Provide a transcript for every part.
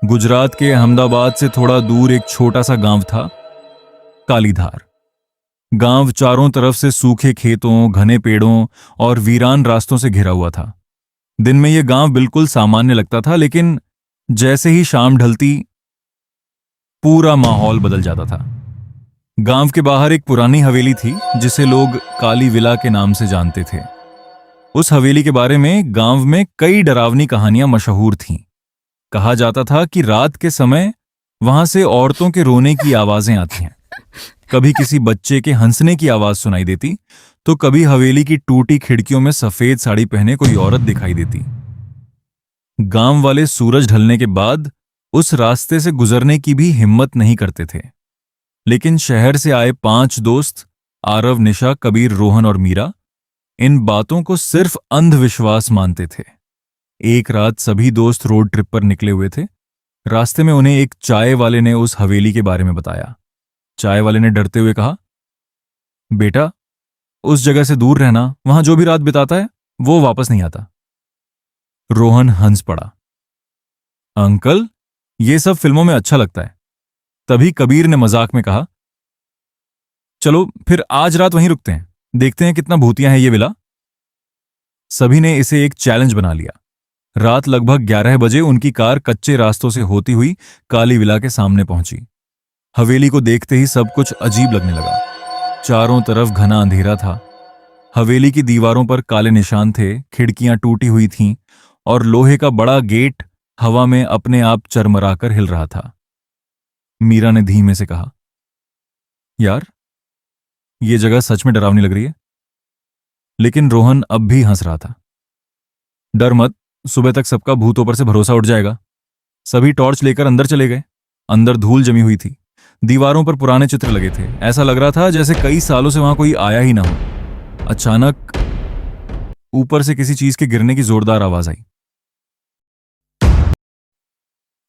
गुजरात के अहमदाबाद से थोड़ा दूर एक छोटा सा गांव था, कालीधार। गांव चारों तरफ से सूखे खेतों, घने पेड़ों और वीरान रास्तों से घिरा हुआ था। दिन में यह गांव बिल्कुल सामान्य लगता था, लेकिन जैसे ही शाम ढलती, पूरा माहौल बदल जाता था। गांव के बाहर एक पुरानी हवेली थी, जिसे लोग काली विला के नाम से जानते थे। उस हवेली के बारे में गांव में कई डरावनी कहानियां मशहूर थीं। कहा जाता था कि रात के समय वहां से औरतों के रोने की आवाजें आती हैं। कभी किसी बच्चे के हंसने की आवाज सुनाई देती, तो कभी हवेली की टूटी खिड़कियों में सफेद साड़ी पहने कोई औरत दिखाई देती। गांव वाले सूरज ढलने के बाद उस रास्ते से गुजरने की भी हिम्मत नहीं करते थे। लेकिन शहर से आए 5 दोस्त, आरव, निशा, कबीर, रोहन और मीरा, इन बातों को सिर्फ अंधविश्वास मानते थे। एक रात सभी दोस्त रोड ट्रिप पर निकले हुए थे। रास्ते में उन्हें एक चाय वाले ने उस हवेली के बारे में बताया। चाय वाले ने डरते हुए कहा, बेटा, उस जगह से दूर रहना, वहां जो भी रात बिताता है वो वापस नहीं आता। रोहन हंस पड़ा, अंकल, ये सब फिल्मों में अच्छा लगता है। तभी कबीर ने मजाक में कहा, चलो फिर आज रात वहीं रुकते हैं, देखते हैं कितना भूतिया है ये विला। सभी ने इसे एक चैलेंज बना लिया। रात लगभग 11 बजे उनकी कार कच्चे रास्तों से होती हुई काली विला के सामने पहुंची। हवेली को देखते ही सब कुछ अजीब लगने लगा। चारों तरफ घना अंधेरा था। हवेली की दीवारों पर काले निशान थे, खिड़कियां टूटी हुई थीं और लोहे का बड़ा गेट हवा में अपने आप चरमराकर हिल रहा था। मीरा ने धीमे से कहा, यार, ये जगह सच में डरावनी लग रही है। लेकिन रोहन अब भी हंस रहा था। डर मत, सुबह तक सबका भूतों पर से भरोसा उठ जाएगा। सभी टॉर्च लेकर अंदर चले गए। अंदर धूल जमी हुई थी। दीवारों पर पुराने चित्र लगे थे। ऐसा लग रहा था जैसे कई सालों से वहां कोई आया ही ना हो। अचानक ऊपर से किसी चीज के गिरने की जोरदार आवाज आई।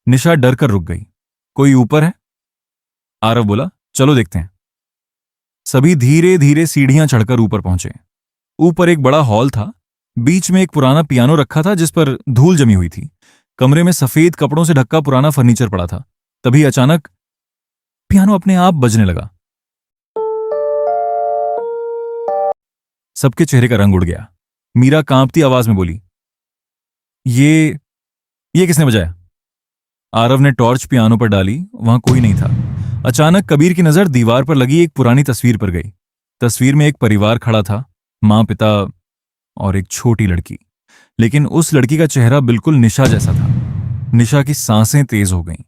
निशा डर कर रुक गई। कोई ऊपर है? आरव बोला, चलो देखते हैं। सभी धीरे धीरे सीढ़ियां चढ़कर ऊपर पहुंचे। ऊपर एक बड़ा हॉल था। बीच में एक पुराना पियानो रखा था, जिस पर धूल जमी हुई थी। कमरे में सफेद कपड़ों से ढका पुराना फर्नीचर पड़ा था। तभी अचानक पियानो अपने आप बजने लगा। सबके चेहरे का रंग उड़ गया। मीरा कांपती आवाज में बोली, ये किसने बजाया? आरव ने टॉर्च पियानो पर डाली। वहां कोई नहीं था। अचानक कबीर की नजर दीवार पर लगी एक पुरानी तस्वीर पर गई। तस्वीर में एक परिवार खड़ा था, मां, पिता और एक छोटी लड़की। लेकिन उस लड़की का चेहरा बिल्कुल निशा जैसा था। निशा की सांसें तेज हो गईं।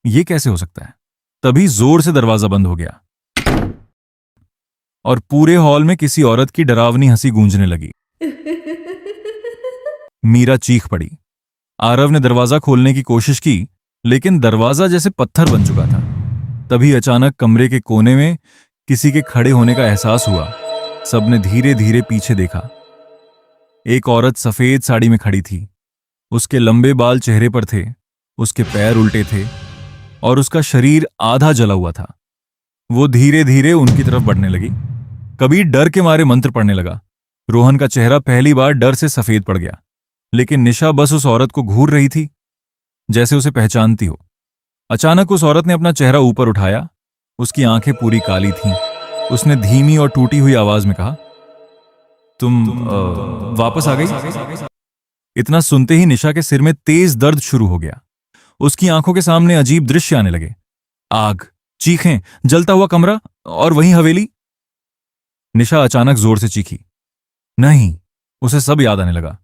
ये कैसे हो सकता है? तभी जोर से दरवाजा बंद हो गया और पूरे हॉल में किसी औरत की डरावनी हंसी गूंजने लगी। मीरा चीख पड़ी। आरव ने दरवाजा खोलने की कोशिश की, लेकिन दरवाजा जैसे पत्थर बन चुका था। तभी अचानक कमरे के कोने में किसी के खड़े होने का एहसास हुआ। सबने धीरे धीरे पीछे देखा। एक औरत सफेद साड़ी में खड़ी थी। उसके लंबे बाल चेहरे पर थे, उसके पैर उल्टे थे और उसका शरीर आधा जला हुआ था। वो धीरे धीरे उनकी तरफ बढ़ने लगी। कबीर डर के मारे मंत्र पढ़ने लगा। रोहन का चेहरा पहली बार डर से सफेद पड़ गया। लेकिन निशा बस उस औरत को घूर रही थी, जैसे उसे पहचानती हो। अचानक उस औरत ने अपना चेहरा ऊपर उठाया। उसकी आंखें पूरी काली थीं। उसने धीमी और टूटी हुई आवाज में कहा, तुम वापस आ गई? इतना सुनते ही निशा के सिर में तेज दर्द शुरू हो गया। उसकी आंखों के सामने अजीब दृश्य आने लगे। आग, चीखें, जलता हुआ कमरा और वहीं हवेली। निशा अचानक जोर से चीखी। नहीं, उसे सब याद आने लगा।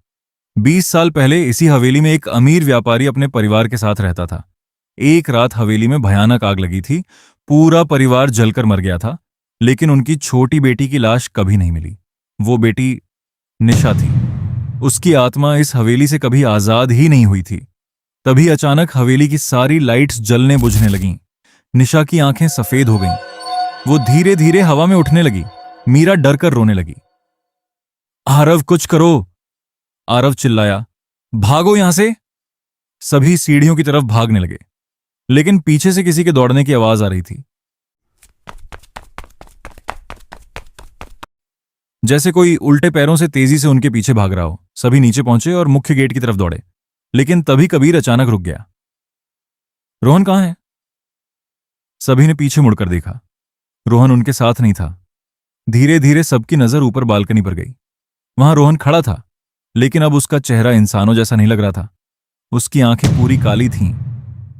20 साल पहले इसी हवेली में एक अमीर व्यापारी अपने परिवार के साथ रहता था। एक रात हवेली में भयानक आग लगी थी। पूरा परिवार जलकर मर गया था, लेकिन उनकी छोटी बेटी की लाश कभी नहीं मिली। वो बेटी निशा थी। उसकी आत्मा इस हवेली से कभी आजाद ही नहीं हुई थी। तभी अचानक हवेली की सारी लाइट्स जलने बुझने लगीं। निशा की आंखें सफेद हो गईं। वो धीरे धीरे हवा में उठने लगी। मीरा डर कर रोने लगी। आरव, कुछ करो! आरव चिल्लाया, भागो यहां से! सभी सीढ़ियों की तरफ भागने लगे, लेकिन पीछे से किसी के दौड़ने की आवाज आ रही थी, जैसे कोई उल्टे पैरों से तेजी से उनके पीछे भाग रहा हो। सभी नीचे पहुंचे और मुख्य गेट की तरफ दौड़े। लेकिन तभी कबीर अचानक रुक गया। रोहन कहाँ है? सभी ने पीछे मुड़कर देखा। रोहन उनके साथ नहीं था। धीरे धीरे सबकी नजर ऊपर बालकनी पर गई। वहां रोहन खड़ा था, लेकिन अब उसका चेहरा इंसानों जैसा नहीं लग रहा था। उसकी आंखें पूरी काली थीं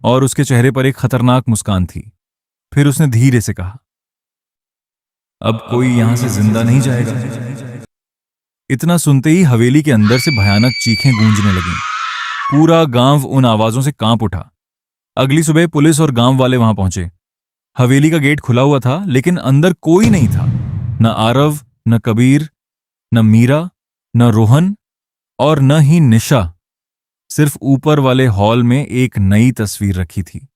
और उसके चेहरे पर एक खतरनाक मुस्कान थी। फिर उसने धीरे से कहा, अब कोई यहां से जिंदा नहीं जाएगा। इतना सुनते ही हवेली के अंदर से भयानक चीखें गूंजने लगीं। पूरा गांव उन आवाजों से कांप उठा। अगली सुबह पुलिस और गांव वाले वहां पहुंचे। हवेली का गेट खुला हुआ था, लेकिन अंदर कोई नहीं था। न आरव, न कबीर, न मीरा, न रोहन और न ही निशा। सिर्फ ऊपर वाले हॉल में एक नई तस्वीर रखी थी।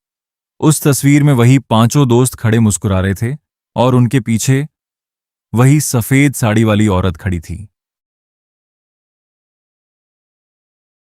उस तस्वीर में वही पांचों दोस्त खड़े मुस्कुरा रहे थे और उनके पीछे वही सफेद साड़ी वाली औरत खड़ी थी।